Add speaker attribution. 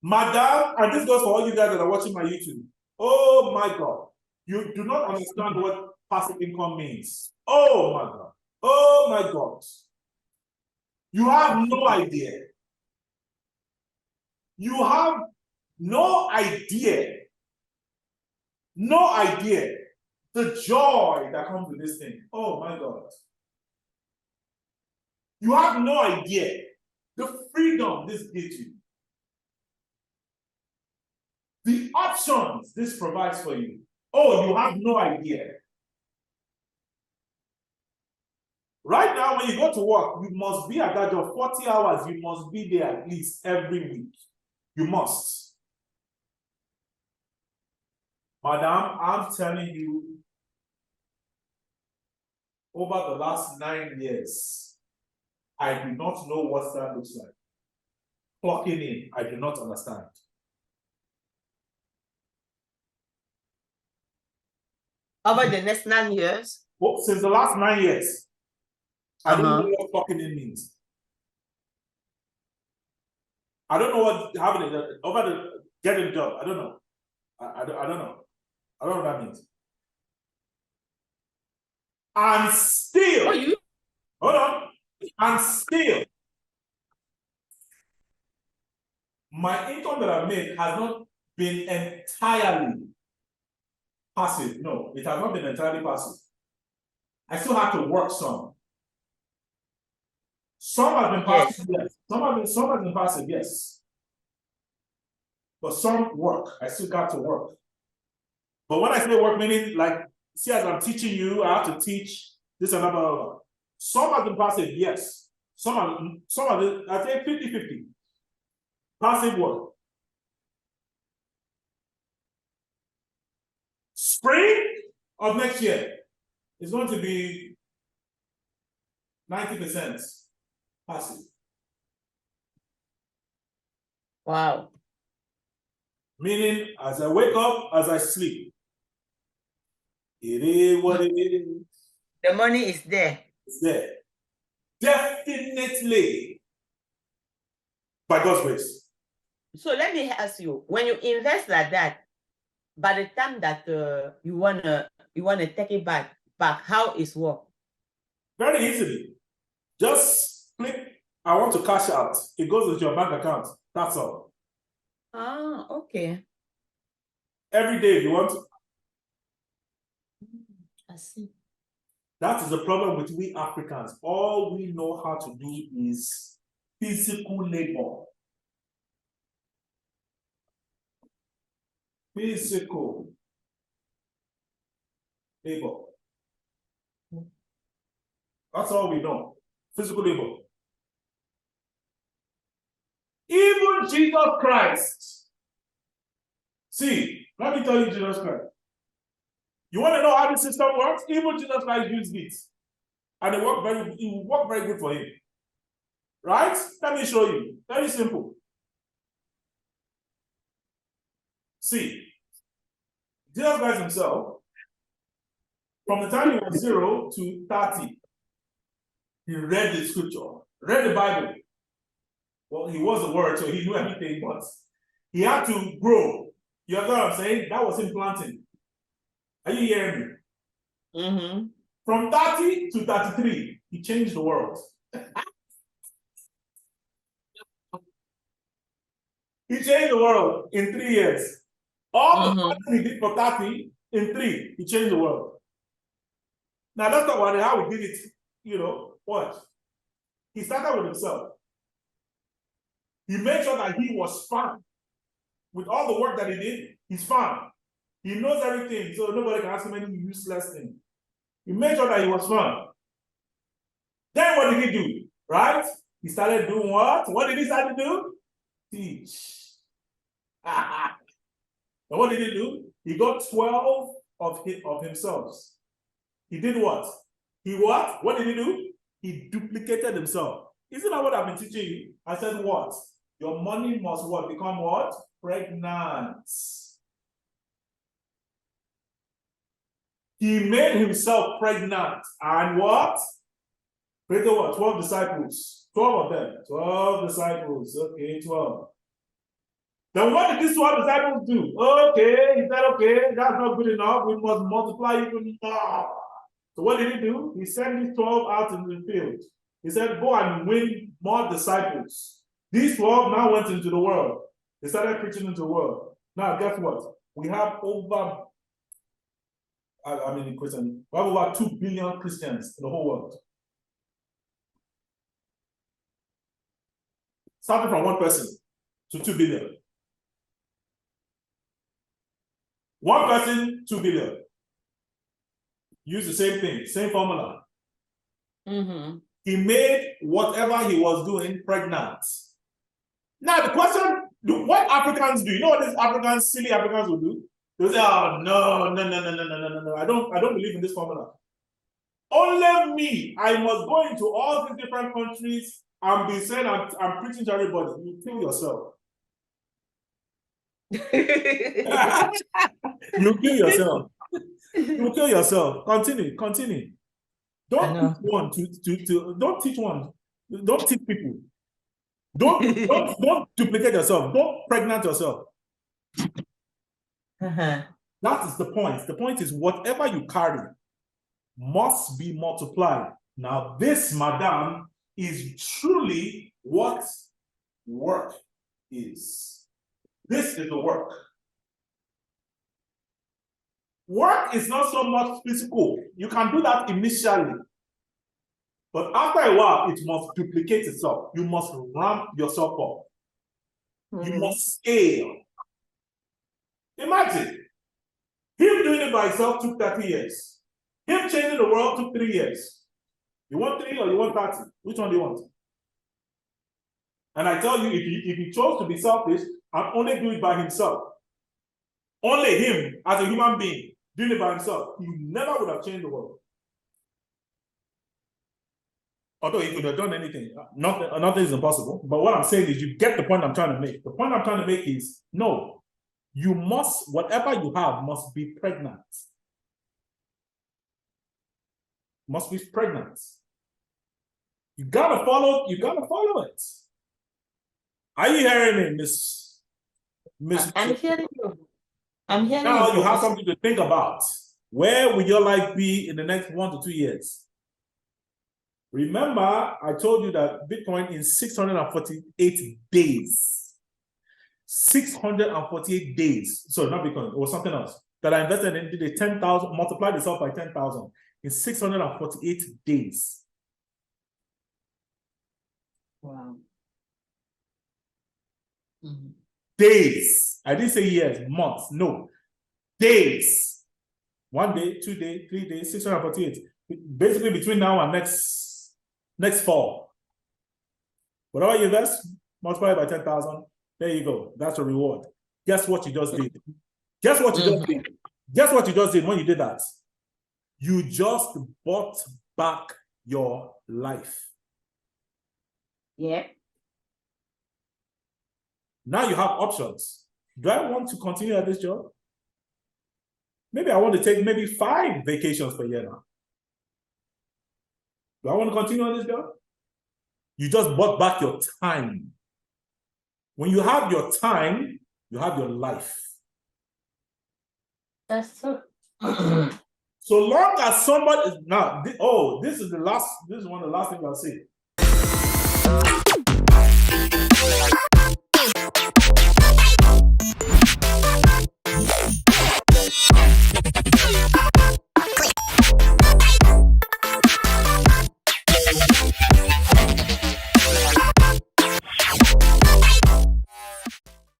Speaker 1: Madam, and this goes for all you guys that are watching my YouTube. Oh my God. You do not understand what passive income means. Oh my God. Oh my God. You have no idea. You have no idea. No idea the joy that comes with this thing. Oh my God. You have no idea the freedom this gives you. The options this provides for you. Oh, you have no idea. Right now, when you go to work, you must be at that job 40 hours. You must be there at least every week. You must. Madam, I'm telling you, over the last 9 years, I do not know what that looks like. Clocking in, I do not understand.
Speaker 2: Over the next 9 years?
Speaker 1: Well, since the last 9 years, I don't know what clocking in means. I don't know what having it over the getting a job. I don't know. I don't know. I don't know what that means. And still, hold on. And still, my income that I've made has not been entirely passive. No, it has not been entirely passive. I still have to work some. Some have been passive, yes. Some have been passive, yes. But some work. I still got to work. But when I say work, meaning like, see, as I'm teaching you, I have to teach this and that. Some have been passive, yes. Some of it, I say 50-50. Passive work. Spring of next year is going to be 90% passive.
Speaker 2: Wow.
Speaker 1: Meaning, as I wake up, as I sleep, it is what it is.
Speaker 2: The money is there.
Speaker 1: It's there. Definitely. By God's grace.
Speaker 2: So let me ask you, when you invest like that, by the time that you wanna take it back, how is work?
Speaker 1: Very easily. Just click, I want to cash out. It goes into your bank account. That's all.
Speaker 2: Ah, okay.
Speaker 1: Every day you want to.
Speaker 2: I see.
Speaker 1: That is the problem with we Africans. All we know how to do is physical labor. Physical labor. That's all we know. Physical labor. Even Jesus Christ. See, let me tell you Jesus Christ. You want to know how the system works? Even Jesus Christ used it. And it worked very good for him. Right? Let me show you. Very simple. See, Jesus Christ himself, from the time he was 0 to 30, he read the scripture, read the Bible. Well, he was the word, so he knew everything, but he had to grow. You know what I'm saying? That was him planting. Are you hearing me?
Speaker 2: Mm-hmm.
Speaker 1: From 30 to 33, he changed the world. He changed the world in 3 years. All the things he did for 30, in 3, he changed the world. Now let's talk about how he did it. You know, what? He started with himself. He made sure that he was fine. With all the work that he did, he's fine. He knows everything, so nobody can ask him any useless thing. He made sure that he was fine. Then what did he do? Right? He started doing what? What did he start to do? Teach. And what did he do? He got 12 of himself. He did what? What did he do? He duplicated himself. Isn't that what I've been teaching you? I said what? Your money must what? Become what? Pregnant. He made himself pregnant. And what? Created what? 12 disciples. 12 of them. 12 disciples. Okay, 12. Then what did these 12 disciples do? Okay, he said, okay, that's not good enough. We must multiply even more. So what did he do? He sent these 12 out in the field. He said, go and win more disciples. These 12 now went into the world. They started preaching into the world. Now, guess what? We have over, Christian, we have over 2 billion Christians in the whole world. Starting from 1 person to 2 billion. 1 person, 2 billion. Use the same thing, same formula.
Speaker 2: Mm-hmm.
Speaker 1: He made whatever he was doing pregnant. Now the question, what Africans do, you know what these Africans, silly Africans will do? They'll say, oh no. I don't believe in this formula. Only me, I must go into all these different countries and be saying I'm preaching to everybody. You kill yourself. You kill yourself. You kill yourself. Continue. Don't teach one. Don't teach people. Don't duplicate yourself. Don't pregnant yourself. That is the point. The point is whatever you carry must be multiplied. Now, this, madam, is truly what work is. This is the work. Work is not so much physical. You can do that initially. But after a while, it must duplicate itself. You must ramp yourself up. You must scale. Imagine, him doing it by himself took 30 years. Him changing the world took 3 years. You want 3 or you want 30? Which one do you want? And I tell you, if he chose to be selfish and only do it by himself, only him as a human being doing it by himself, he never would have changed the world. Although he could have done anything, nothing is impossible. But what I'm saying is, you get the point I'm trying to make. The point I'm trying to make is, no, you must, whatever you have must be pregnant. Must be pregnant. You gotta follow it. Are you hearing me, Miss?
Speaker 2: I'm hearing you. I'm hearing
Speaker 1: now
Speaker 2: you.
Speaker 1: You have something to think about. Where will your life be in the next 1 to 2 years? Remember, I told you that Bitcoin in 648 days. 648 days. So not Bitcoin, it was something else. That I invested in, did a 10,000, multiplied itself by 10,000 in 648 days.
Speaker 2: Wow.
Speaker 1: Days. I didn't say years, months. No. Days. 1 day, 2 days, 3 days, 648. Basically between now and next fall. Whatever you invest, multiply by 10,000. There you go. That's a reward. Guess what you just did? Guess what you just did? Guess what you just did when you did that? You just bought back your life.
Speaker 2: Yeah.
Speaker 1: Now you have options. Do I want to continue at this job? Maybe I want to take maybe 5 vacations per year now. Do I want to continue on this job? You just bought back your time. When you have your time, you have your life.
Speaker 2: That's so.
Speaker 1: So long as somebody is now, this is one of the last things I'll say.